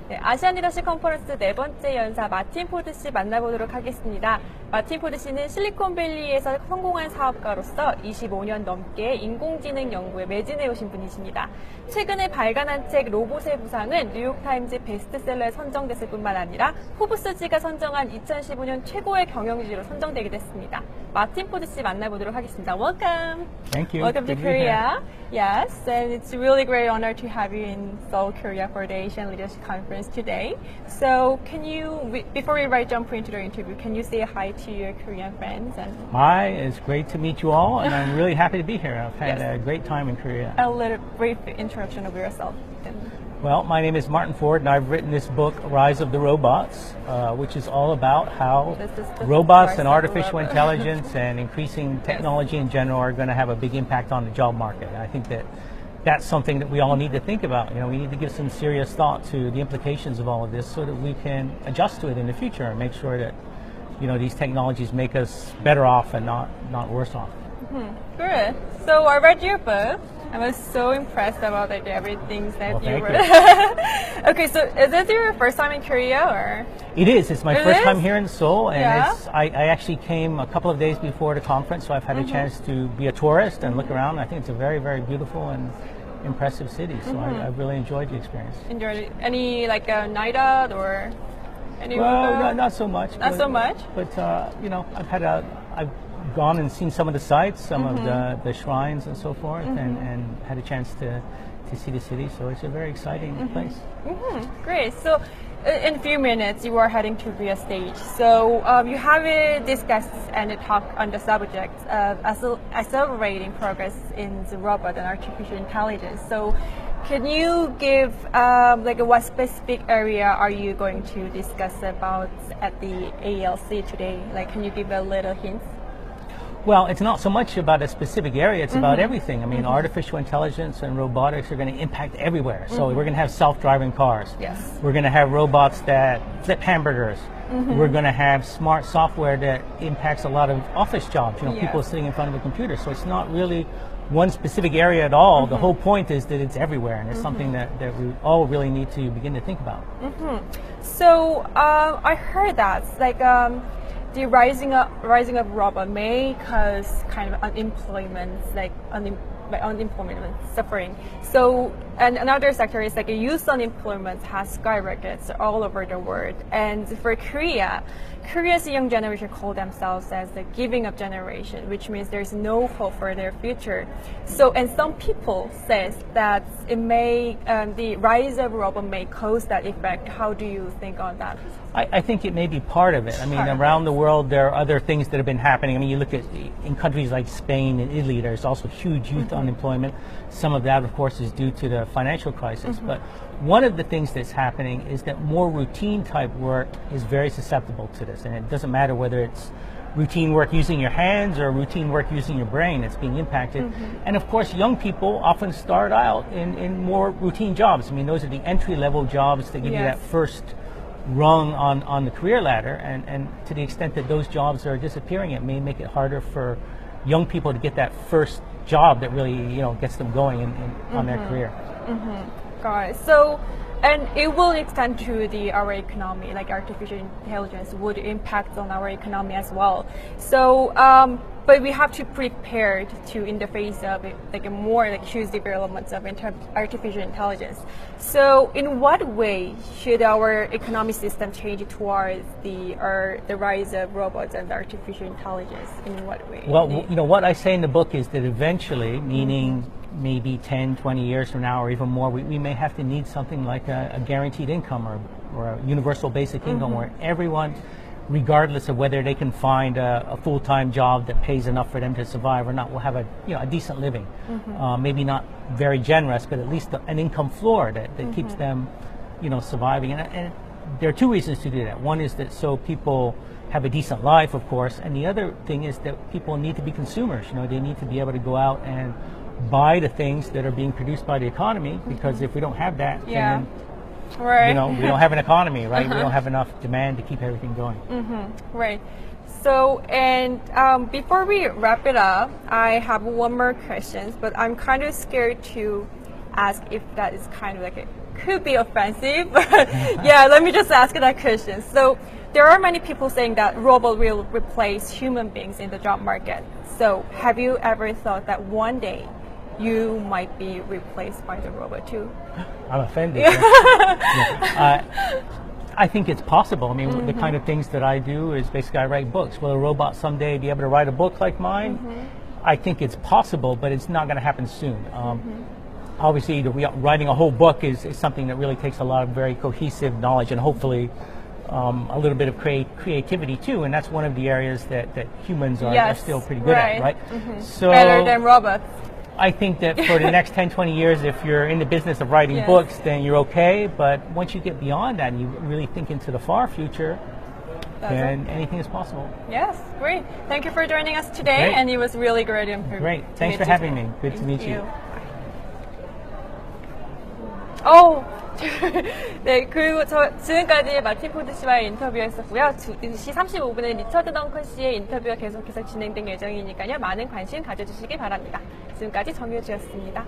네, 아시안리더십콘퍼런스 네 번째 연사 마틴포드 씨 만나보도록 하겠습니다. 마틴포드 씨는 실리콘밸리에서 성공한 사업가로서 25년 넘게 인공지능 연구에 매진해 오신 분이십니다. 최근에 발간한 책 로봇의 부상은 뉴욕타임즈 베스트셀러에 선정됐을 뿐만 아니라 포브스지가 선정한 2015년 최고의 경영지로 선정되기도 했습니다. 마틴포드 씨 만나보도록 하겠습니다. Welcome. Thank you. Welcome to Korea. Yes, and it's a really great honor to have you in Seoul, Korea for the Asian Leadership Conference today. So can you, before we jump into the interview, can you say hi to your Korean friends? And Hi, it's great to meet you all, and I'm really happy to be here. I've had a great time in Korea. a little brief introduction of yourself. Well, my name is Matinpodd, and I've written this book, Rise of the Robots, which is all about how robots and artificial intelligence and increasing technology in general are going to have a big impact on the job market. And I think that that's something that we all need to think about. You know, we need to give some serious thought to the implications of all of this so that we can adjust to it in the future and make sure that, you know, these technologies make us better off and not worse off. Good. So I read your book. I was so impressed about everything that you wrote. Okay, so is this your first time in Korea, or? It is. It's my It first is? time here in Seoul, and Yeah. I actually came a couple of days before the conference, so I've had a chance to be a tourist and look around. I think it's a very, very beautiful and impressive city, so I've really enjoyed the experience. Enjoyed it. Any night out or any? Well, not so much. Not so much? But you know, I've gone and seen some of the sites, some of the shrines and so forth, and had a chance to see the city. So it's a very exciting place. Great. So in a few minutes, you are heading to Korea stage. So you have discussed and talked on the subject of accelerating progress in the robot and artificial intelligence. So can you give what specific area are you going to discuss about at the ALC today? Like, can you give a little hint? Well, it's not so much about a specific area, it's about everything. I mean, artificial intelligence and robotics are going to impact everywhere. So we're going to have self-driving cars. Yes. We're going to have robots that flip hamburgers. We're going to have smart software that impacts a lot of office jobs, you know, people sitting in front of a computer. So it's not really one specific area at all. The whole point is that it's everywhere, and it's something that we all really need to begin to think about. So I heard that the rising of robot may cause kind of unemployment, unemployment suffering. So, and another sector is youth unemployment has skyrocketed all over the world. And for Korea's young generation call themselves as the giving up generation, which means there's no hope for their future. So, and some people says that it may, the rise of robot may cause that effect. How do you think on that? I think it may be part of it. I mean, around the world, there are other things that have been happening. I mean, you look at in countries like Spain and Italy, there's also huge youth unemployment. Some of that, of course, is due to the financial crisis. But one of the things that's happening is that more routine type work is very susceptible to this. And it doesn't matter whether it's routine work using your hands or routine work using your brain that's being impacted. And of course, young people often start out in more routine jobs. I mean, those are the entry-level jobs that give you that first rung on the career ladder, and to the extent that those jobs are disappearing, it may make it harder for young people to get that first job that really, you know, gets them going on their career. Got it. So, and it will extend to our economy, like artificial intelligence would impact on our economy as well. So, but we have to prepare to in the face of a more huge developments of artificial intelligence. So, in what way should our economic system change towards the rise of robots and artificial intelligence? In what way? Well, you know, what I say in the book is that eventually, meaning maybe 10, 20 years from now or even more, we may have to need something like a guaranteed income or a universal basic income where everyone, regardless of whether they can find a full-time job that pays enough for them to survive or not, will have a decent living. Maybe not very generous, but at least an income floor that keeps them, you know, surviving. And there are two reasons to do that. One is that so people have a decent life, of course, and the other thing is that people need to be consumers. You know, they need to be able to go out and buy the things that are being produced by the economy, because if we don't have that, then right. you know, we don't have an economy, right? We don't have enough demand to keep everything going. Right. So, and before we wrap it up, I have one more question, but I'm kind of scared to ask if that is kind of could be offensive, but yeah, let me just ask that question. So there are many people saying that robot will replace human beings in the job market. So have you ever thought that one day you might be replaced by the robot too? I'm offended. Yeah. I think it's possible. I mean, the kind of things that I do is basically I write books. Will a robot someday be able to write a book like mine? I think it's possible, but it's not going to happen soon. Obviously, writing a whole book is something that really takes a lot of very cohesive knowledge and hopefully a little bit of creativity too. And that's one of the areas that humans are still pretty good at, right? So better than robots. I think that for the next 10, 20 years, if you're in the business of writing books, then you're okay. But once you get beyond that and you really think into the far future, then anything is possible. Yes, great. Thank you for joining us today. Great. And it was really great. Great. Thanks for having me. Good to meet you. 네, 그리고 지금까지 마틴포드 씨와의 인터뷰였었고요. 2시 35분에 리처드 덩컨 씨의 인터뷰가 계속해서 진행된 예정이니까요. 많은 관심 가져주시기 바랍니다. 지금까지 정효주였습니다.